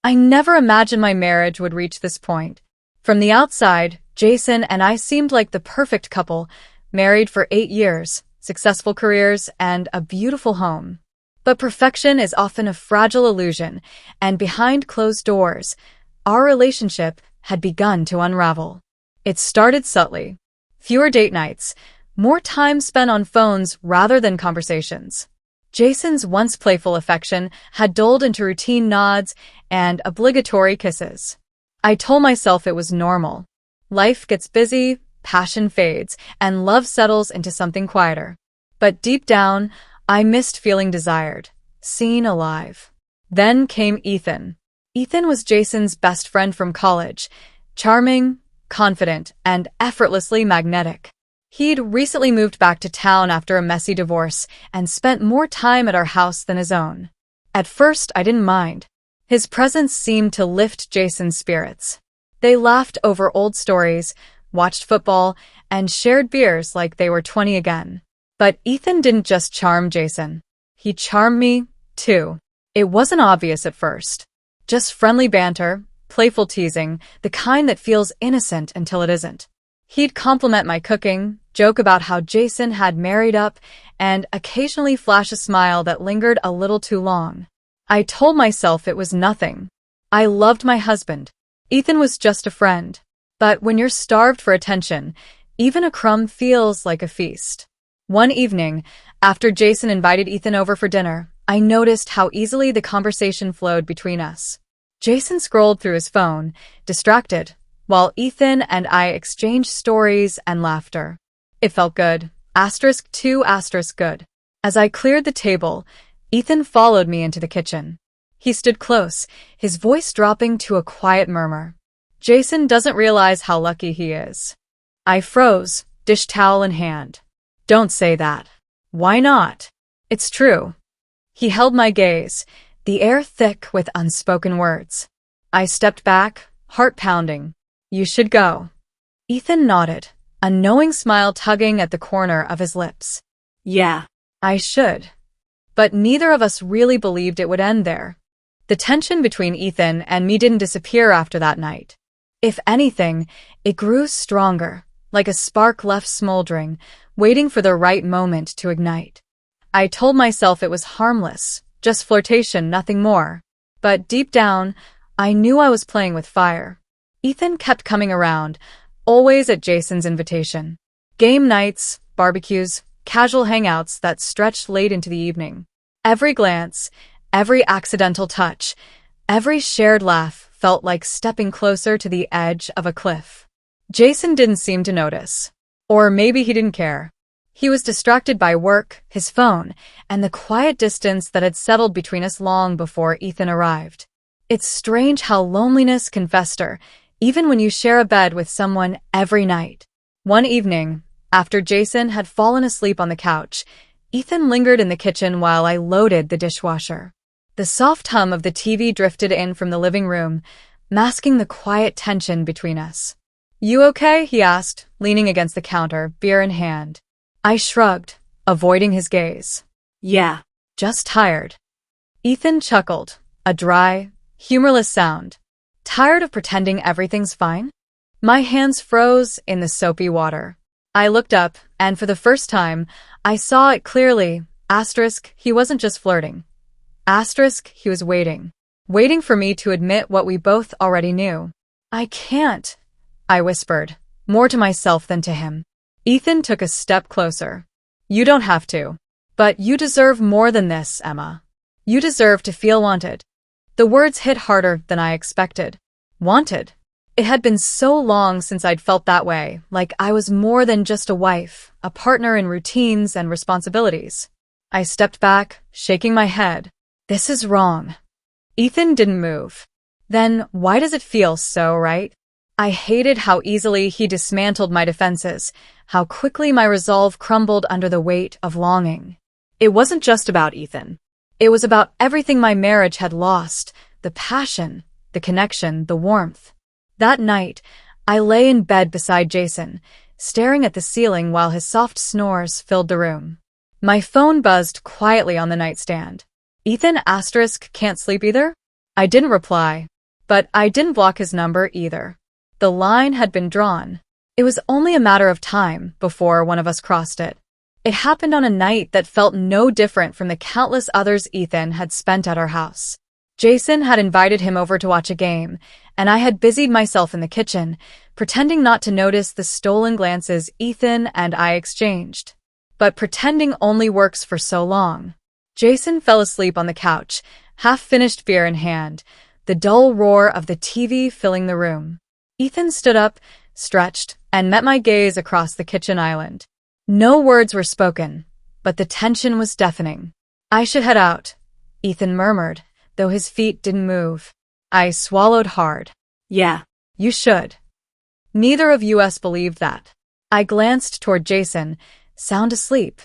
I never imagined my marriage would reach this point. From the outside, Jason and I seemed like the perfect couple, married for 8 years, successful careers, and a beautiful home. But perfection is often a fragile illusion, and behind closed doors, our relationship had begun to unravel. It started subtly. Fewer date nights, more time spent on phones rather than conversations. Jason's once playful affection had dulled into routine nods and obligatory kisses. I told myself it was normal. Life gets busy, passion fades, and love settles into something quieter. But deep down, I missed feeling desired, seen alive. Then came Ethan. Ethan was Jason's best friend from college, charming, confident, and effortlessly magnetic. He'd recently moved back to town after a messy divorce and spent more time at our house than his own. At first, I didn't mind. His presence seemed to lift Jason's spirits. They laughed over old stories, watched football, and shared beers like they were 20 again. But Ethan didn't just charm Jason. He charmed me, too. It wasn't obvious at first. Just friendly banter, playful teasing, the kind that feels innocent until it isn't. He'd compliment my cooking, joke about how Jason had married up, and occasionally flash a smile that lingered a little too long. I told myself it was nothing. I loved my husband. Ethan was just a friend. But when you're starved for attention, even a crumb feels like a feast. One evening, after Jason invited Ethan over for dinner, I noticed how easily the conversation flowed between us. Jason scrolled through his phone, distracted, while Ethan and I exchanged stories and laughter. It felt good. *2 good. As I cleared the table, Ethan followed me into the kitchen. He stood close, his voice dropping to a quiet murmur. Jason doesn't realize how lucky he is. I froze, dish towel in hand. Don't say that. Why not? It's true. He held my gaze, the air thick with unspoken words. I stepped back, heart pounding. You should go. Ethan nodded, a knowing smile tugging at the corner of his lips. Yeah, I should. But neither of us really believed it would end there. The tension between Ethan and me didn't disappear after that night. If anything, it grew stronger, like a spark left smoldering, waiting for the right moment to ignite. I told myself it was harmless, just flirtation, nothing more. But deep down, I knew I was playing with fire. Ethan kept coming around, always at Jason's invitation. Game nights, barbecues, casual hangouts that stretched late into the evening. Every glance, every accidental touch, every shared laugh felt like stepping closer to the edge of a cliff. Jason didn't seem to notice. Or maybe he didn't care. He was distracted by work, his phone, and the quiet distance that had settled between us long before Ethan arrived. It's strange how loneliness can fester, even when you share a bed with someone every night. One evening, after Jason had fallen asleep on the couch, Ethan lingered in the kitchen while I loaded the dishwasher. The soft hum of the TV drifted in from the living room, masking the quiet tension between us. You okay? He asked, leaning against the counter, beer in hand. I shrugged, avoiding his gaze. Yeah, just tired. Ethan chuckled, a dry, humorless sound. Tired of pretending everything's fine? My hands froze in the soapy water. I looked up, and for the first time, I saw it clearly. He wasn't just flirting. He was waiting. Waiting for me to admit what we both already knew. I can't, I whispered, more to myself than to him. Ethan took a step closer. You don't have to. But you deserve more than this, Emma. You deserve to feel wanted. The words hit harder than I expected. Wanted. It had been so long since I'd felt that way, like I was more than just a wife, a partner in routines and responsibilities. I stepped back, shaking my head. This is wrong. Ethan didn't move. Then why does it feel so right? I hated how easily he dismantled my defenses, how quickly my resolve crumbled under the weight of longing. It wasn't just about Ethan. It was about everything my marriage had lost, the passion, the connection, the warmth. That night, I lay in bed beside Jason, staring at the ceiling while his soft snores filled the room. My phone buzzed quietly on the nightstand. Ethan *can't sleep either? I didn't reply, But I didn't block his number either. The line had been drawn. It was only a matter of time before one of us crossed it. It happened on a night that felt no different from the countless others Ethan had spent at our house. Jason had invited him over to watch a game, and I had busied myself in the kitchen, pretending not to notice the stolen glances Ethan and I exchanged. But pretending only works for so long. Jason fell asleep on the couch, half-finished beer in hand, the dull roar of the TV filling the room. Ethan stood up, stretched, and met my gaze across the kitchen island. No words were spoken, but the tension was deafening. "I should head out," Ethan murmured, though his feet didn't move. I swallowed hard. "Yeah, "You should." Neither of us believed that. I glanced toward Jason, sound asleep,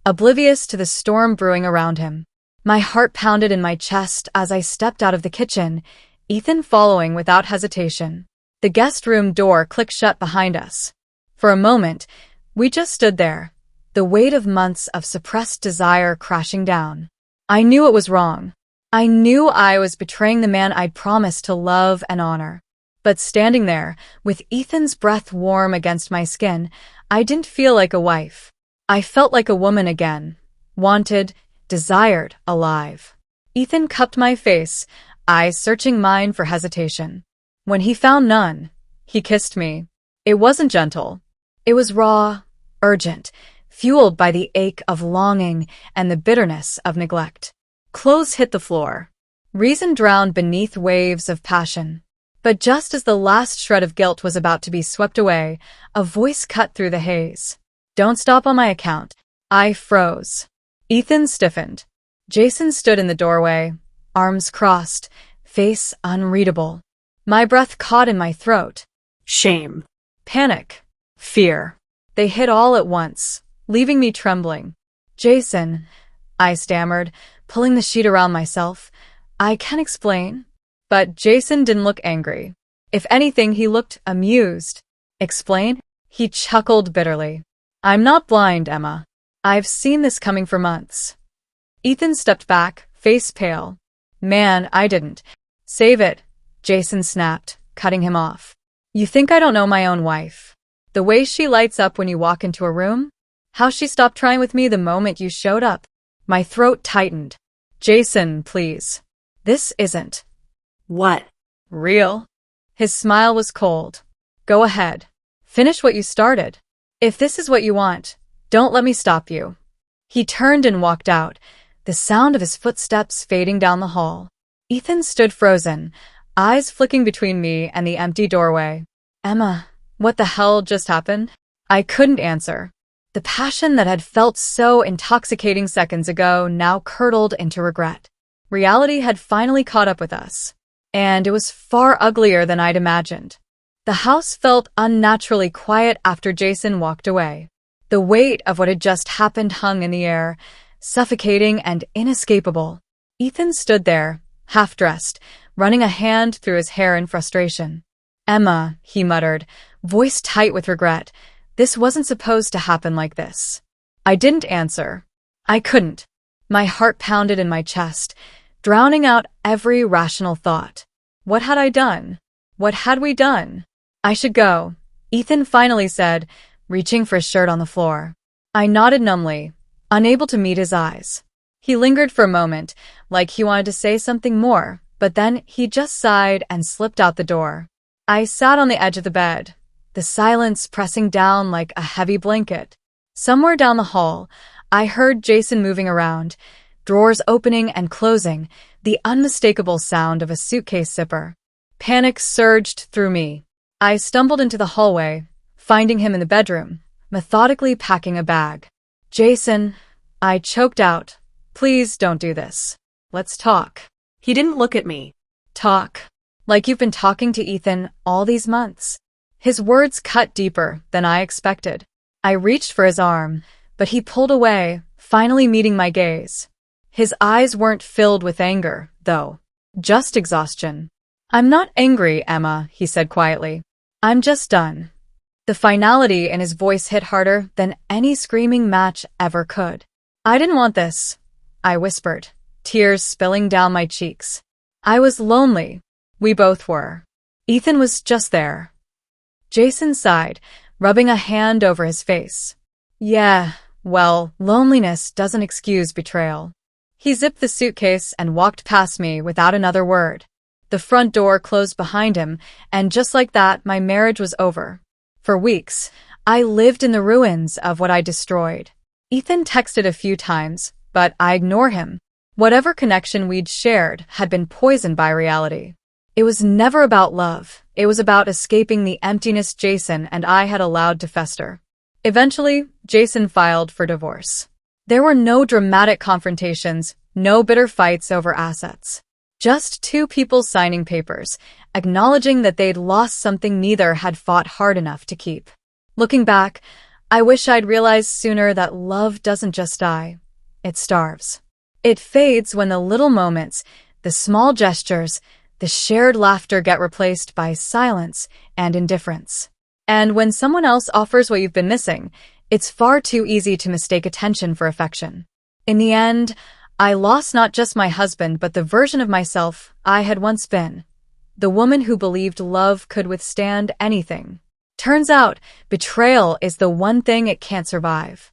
oblivious to the storm brewing around him. My heart pounded in my chest as I stepped out of the kitchen, Ethan following without hesitation. The guest room door clicked shut behind us. For a moment, we just stood there, the weight of months of suppressed desire crashing down. I knew it was wrong. I knew I was betraying the man I'd promised to love and honor. But standing there, with Ethan's breath warm against my skin, I didn't feel like a wife. I felt like a woman again. Wanted, desired, alive. Ethan cupped my face, eyes searching mine for hesitation. When he found none, he kissed me. It wasn't gentle. It was raw, urgent, fueled by the ache of longing and the bitterness of neglect. Clothes hit the floor. Reason drowned beneath waves of passion. But just as the last shred of guilt was about to be swept away, a voice cut through the haze. "Don't stop on my account." I froze. Ethan stiffened. Jason stood in the doorway, arms crossed, face unreadable. My breath caught in my throat. Shame. Panic. Fear. They hit all at once, leaving me trembling. "Jason," I stammered, pulling the sheet around myself. "I can explain." But Jason didn't look angry. If anything, he looked amused. "Explain?" He chuckled bitterly. "I'm not blind, Emma. I've seen this coming for months." Ethan stepped back, face pale. "Man, I didn't." "Save it," Jason snapped, cutting him off. "You think I don't know my own wife? The way she lights up when you walk into a room? How she stopped trying with me the moment you showed up?" My throat tightened. "Jason, please. This isn't." "What?" "Real." His smile was cold. "Go ahead. Finish what you started. If this is what you want, don't let me stop you." He turned and walked out, the sound of his footsteps fading down the hall. Ethan stood frozen, eyes flicking between me and the empty doorway. "Emma, what the hell just happened?" I couldn't answer. The passion that had felt so intoxicating seconds ago now curdled into regret. Reality had finally caught up with us, and it was far uglier than I'd imagined. The house felt unnaturally quiet after Jason walked away. The weight of what had just happened hung in the air, suffocating and inescapable. Ethan stood there, half-dressed, running a hand through his hair in frustration. "Emma," he muttered, voice tight with regret, "this wasn't supposed to happen like this." I didn't answer. I couldn't. My heart pounded in my chest, drowning out every rational thought. What had I done? What had we done? "I should go," Ethan finally said, reaching for his shirt on the floor. I nodded numbly, unable to meet his eyes. He lingered for a moment, like he wanted to say something more, but then he just sighed and slipped out the door. I sat on the edge of the bed, the silence pressing down like a heavy blanket. Somewhere down the hall, I heard Jason moving around, drawers opening and closing, the unmistakable sound of a suitcase zipper. Panic surged through me. I stumbled into the hallway, finding him in the bedroom, methodically packing a bag. "Jason," I choked out, "please don't do this. Let's talk." He didn't look at me. "Talk. Like you've been talking to Ethan all these months." His words cut deeper than I expected. I reached for his arm, but he pulled away, finally meeting my gaze. His eyes weren't filled with anger, though. Just exhaustion. "I'm not angry, Emma," he said quietly. "I'm just done." The finality in his voice hit harder than any screaming match ever could. "I didn't want this," I whispered, tears spilling down my cheeks. "I was lonely. We both were. Ethan was just there. Jason sighed, rubbing a hand over his face. Yeah, well, loneliness doesn't excuse betrayal. He zipped the suitcase and walked past me without another word. The front door closed behind him, and just like that, my marriage was over. For weeks, I lived in the ruins of what I destroyed. Ethan texted a few times, but I ignore him. Whatever connection we'd shared had been poisoned by reality. It was never about love. It was about escaping the emptiness Jason and I had allowed to fester. Eventually, Jason filed for divorce. There were no dramatic confrontations, no bitter fights over assets. Just two people signing papers, acknowledging that they'd lost something neither had fought hard enough to keep. Looking back, I wish I'd realized sooner that love doesn't just die. It starves. It fades when the little moments, the small gestures, the shared laughter get replaced by silence and indifference. And when someone else offers what you've been missing, it's far too easy to mistake attention for affection. In the end, I lost not just my husband but the version of myself I had once been. The woman who believed love could withstand anything. Turns out, betrayal is the one thing it can't survive.